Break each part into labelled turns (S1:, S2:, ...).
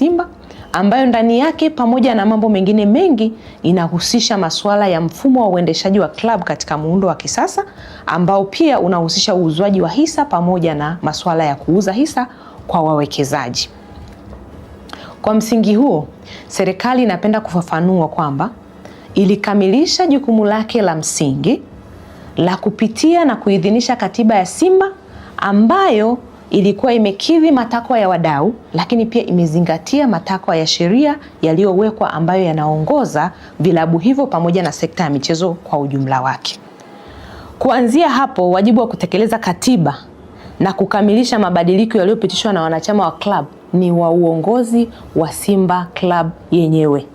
S1: Simba, ambayo ndani yake pamoja na mambo mengine mengi inahusisha masuala ya mfumo wa uendeshaji wa klabu katika muundo wa kisasa, ambao pia unahusisha uuzwaji wa hisa pamoja na masuala ya kuuza hisa kwa wawekezaji. Kwa msingi huo, serikali inapenda kufafanua kwamba ilikamilisha jukumu lake la msingi la kupitia na kuidhinisha katiba ya Simba ambayo ilikuwa imekidhi matakwa ya wadau, lakini pia imezingatia matakwa ya sheria yaliyowekwa ambayo yanaongoza vilabu hivyo pamoja na sekta ya michezo kwa ujumla wake. Kuanzia hapo, wajibu wa kutekeleza katiba na kukamilisha mabadiliko yaliyopitishwa na wanachama wa club ni wa uongozi wa Simba Club yenyewe.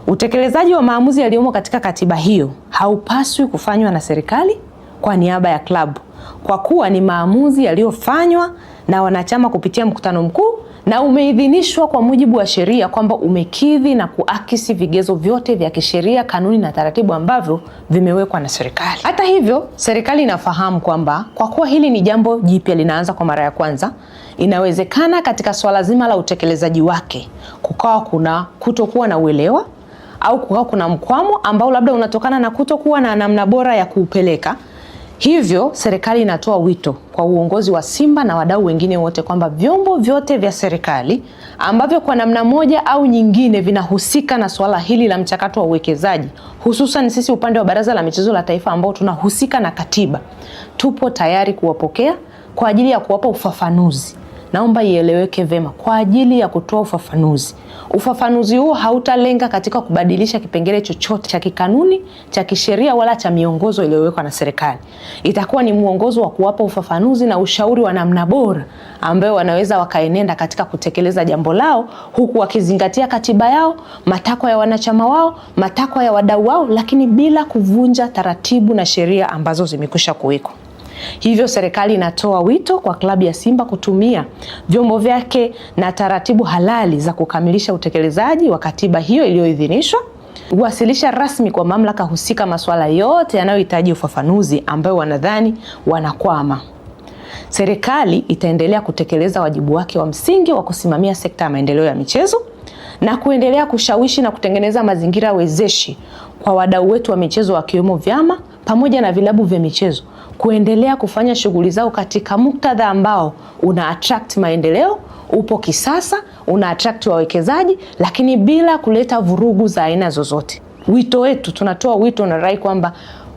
S1: Utekelezaji wa maamuzi yaliyomo katika katiba hiyo haupaswi kufanywa na serikali kwa niaba ya klabu, kwa kuwa ni maamuzi yaliyofanywa na wanachama kupitia mkutano mkuu na umeidhinishwa kwa mujibu wa sheria kwamba umekidhi na kuakisi vigezo vyote vya kisheria, kanuni na taratibu ambavyo vimewekwa na serikali. Hata hivyo, serikali inafahamu kwamba kwa kuwa hili ni jambo jipya linaanza kwa mara ya kwanza, inawezekana katika swala zima la utekelezaji wake kukawa kuna kutokuwa na uelewa au kukawa kuna mkwamo ambao labda unatokana na kutokuwa na namna bora ya kuupeleka. Hivyo serikali inatoa wito kwa uongozi wa Simba na wadau wengine wote kwamba vyombo vyote vya serikali ambavyo kwa namna moja au nyingine vinahusika na swala hili la mchakato wa uwekezaji, hususan sisi upande wa Baraza la Michezo la Taifa ambao tunahusika na katiba, tupo tayari kuwapokea kwa ajili ya kuwapa ufafanuzi. Naomba ieleweke vema, kwa ajili ya kutoa ufafanuzi. Ufafanuzi huo hautalenga katika kubadilisha kipengele chochote cha kikanuni, cha kisheria wala cha miongozo iliyowekwa na serikali. Itakuwa ni mwongozo wa kuwapa ufafanuzi na ushauri wa namna bora ambayo wanaweza wakaenenda katika kutekeleza jambo lao, huku wakizingatia katiba yao, matakwa ya wanachama wao, matakwa ya wadau wao, lakini bila kuvunja taratibu na sheria ambazo zimekwisha kuwekwa. Hivyo serikali inatoa wito kwa klabu ya Simba kutumia vyombo vyake na taratibu halali za kukamilisha utekelezaji wa katiba hiyo iliyoidhinishwa, kuwasilisha rasmi kwa mamlaka husika masuala yote yanayohitaji ufafanuzi ambayo wanadhani wanakwama. Serikali itaendelea kutekeleza wajibu wake wa msingi wa kusimamia sekta ya maendeleo ya michezo na kuendelea kushawishi na kutengeneza mazingira wezeshi kwa wadau wetu wa michezo wakiwemo vyama pamoja na vilabu vya michezo kuendelea kufanya shughuli zao katika muktadha ambao una attract maendeleo, upo kisasa, una attract wawekezaji, lakini bila kuleta vurugu za aina zozote. Wito wetu, tunatoa wito na rai kwamba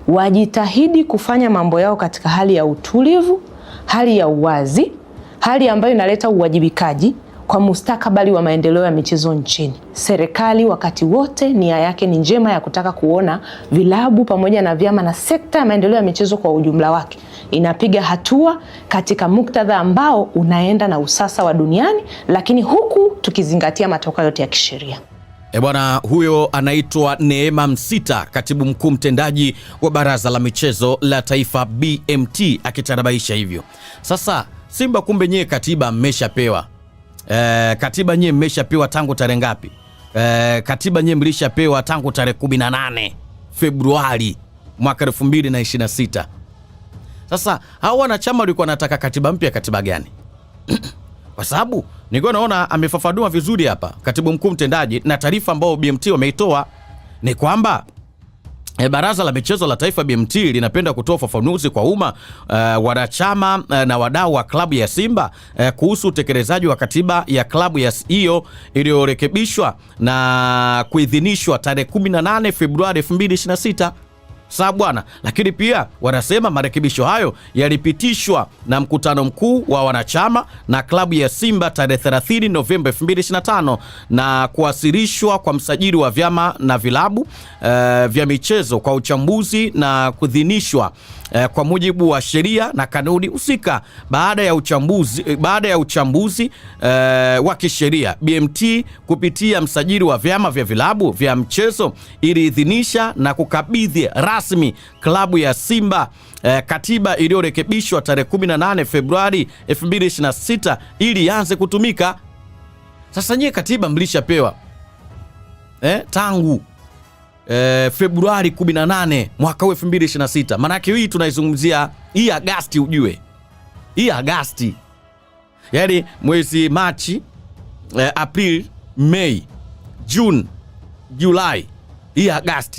S1: wajitahidi kufanya mambo yao katika hali ya utulivu, hali ya uwazi, hali ambayo inaleta uwajibikaji kwa mustakabali wa maendeleo ya michezo nchini. Serikali wakati wote nia yake ni njema ya kutaka kuona vilabu pamoja na vyama na sekta ya maendeleo ya michezo kwa ujumla wake inapiga hatua katika muktadha ambao unaenda na usasa wa duniani, lakini huku tukizingatia matokeo yote ya kisheria.
S2: Bwana, huyo anaitwa Neema Msita, katibu mkuu mtendaji wa Baraza la Michezo la Taifa BMT, akitanabaisha hivyo. Sasa Simba, kumbe nyie katiba mmeshapewa. Katiba nyie mmeshapewa tangu tarehe ngapi? Katiba nyie mlishapewa tangu tarehe 18 Februari mwaka 2026. Sasa hao wanachama walikuwa wanataka katiba mpya, katiba gani? Kwa sababu nilikuwa naona amefafanua vizuri hapa katibu mkuu mtendaji, na taarifa ambayo BMT wameitoa ni kwamba Baraza la Michezo la Taifa BMT linapenda kutoa ufafanuzi kwa umma, wanachama na wadau wa klabu ya Simba kuhusu utekelezaji wa katiba ya klabu ya hiyo iliyorekebishwa na kuidhinishwa tarehe 18 Februari 2026. Sawa bwana, lakini pia wanasema marekebisho hayo yalipitishwa na mkutano mkuu wa wanachama na klabu ya Simba tarehe 30 Novemba 2025 na kuwasilishwa kwa msajili wa vyama na vilabu vya michezo kwa uchambuzi na kuidhinishwa kwa mujibu wa sheria na kanuni husika. Baada ya uchambuzi wa kisheria, BMT kupitia msajili wa vyama vya vilabu vya mchezo iliidhinisha na kukabidhi rasmi klabu ya Simba katiba iliyorekebishwa tarehe 18 Februari 2026 ili ianze kutumika. Sasa nyie katiba mlishapewa tangu Februari 18 mwaka 2026. Manake hii tunaizungumzia hii Agasti, ujue hii Agasti, yaani mwezi Machi, Aprili, Mei, Juni, Julai, hii Agasti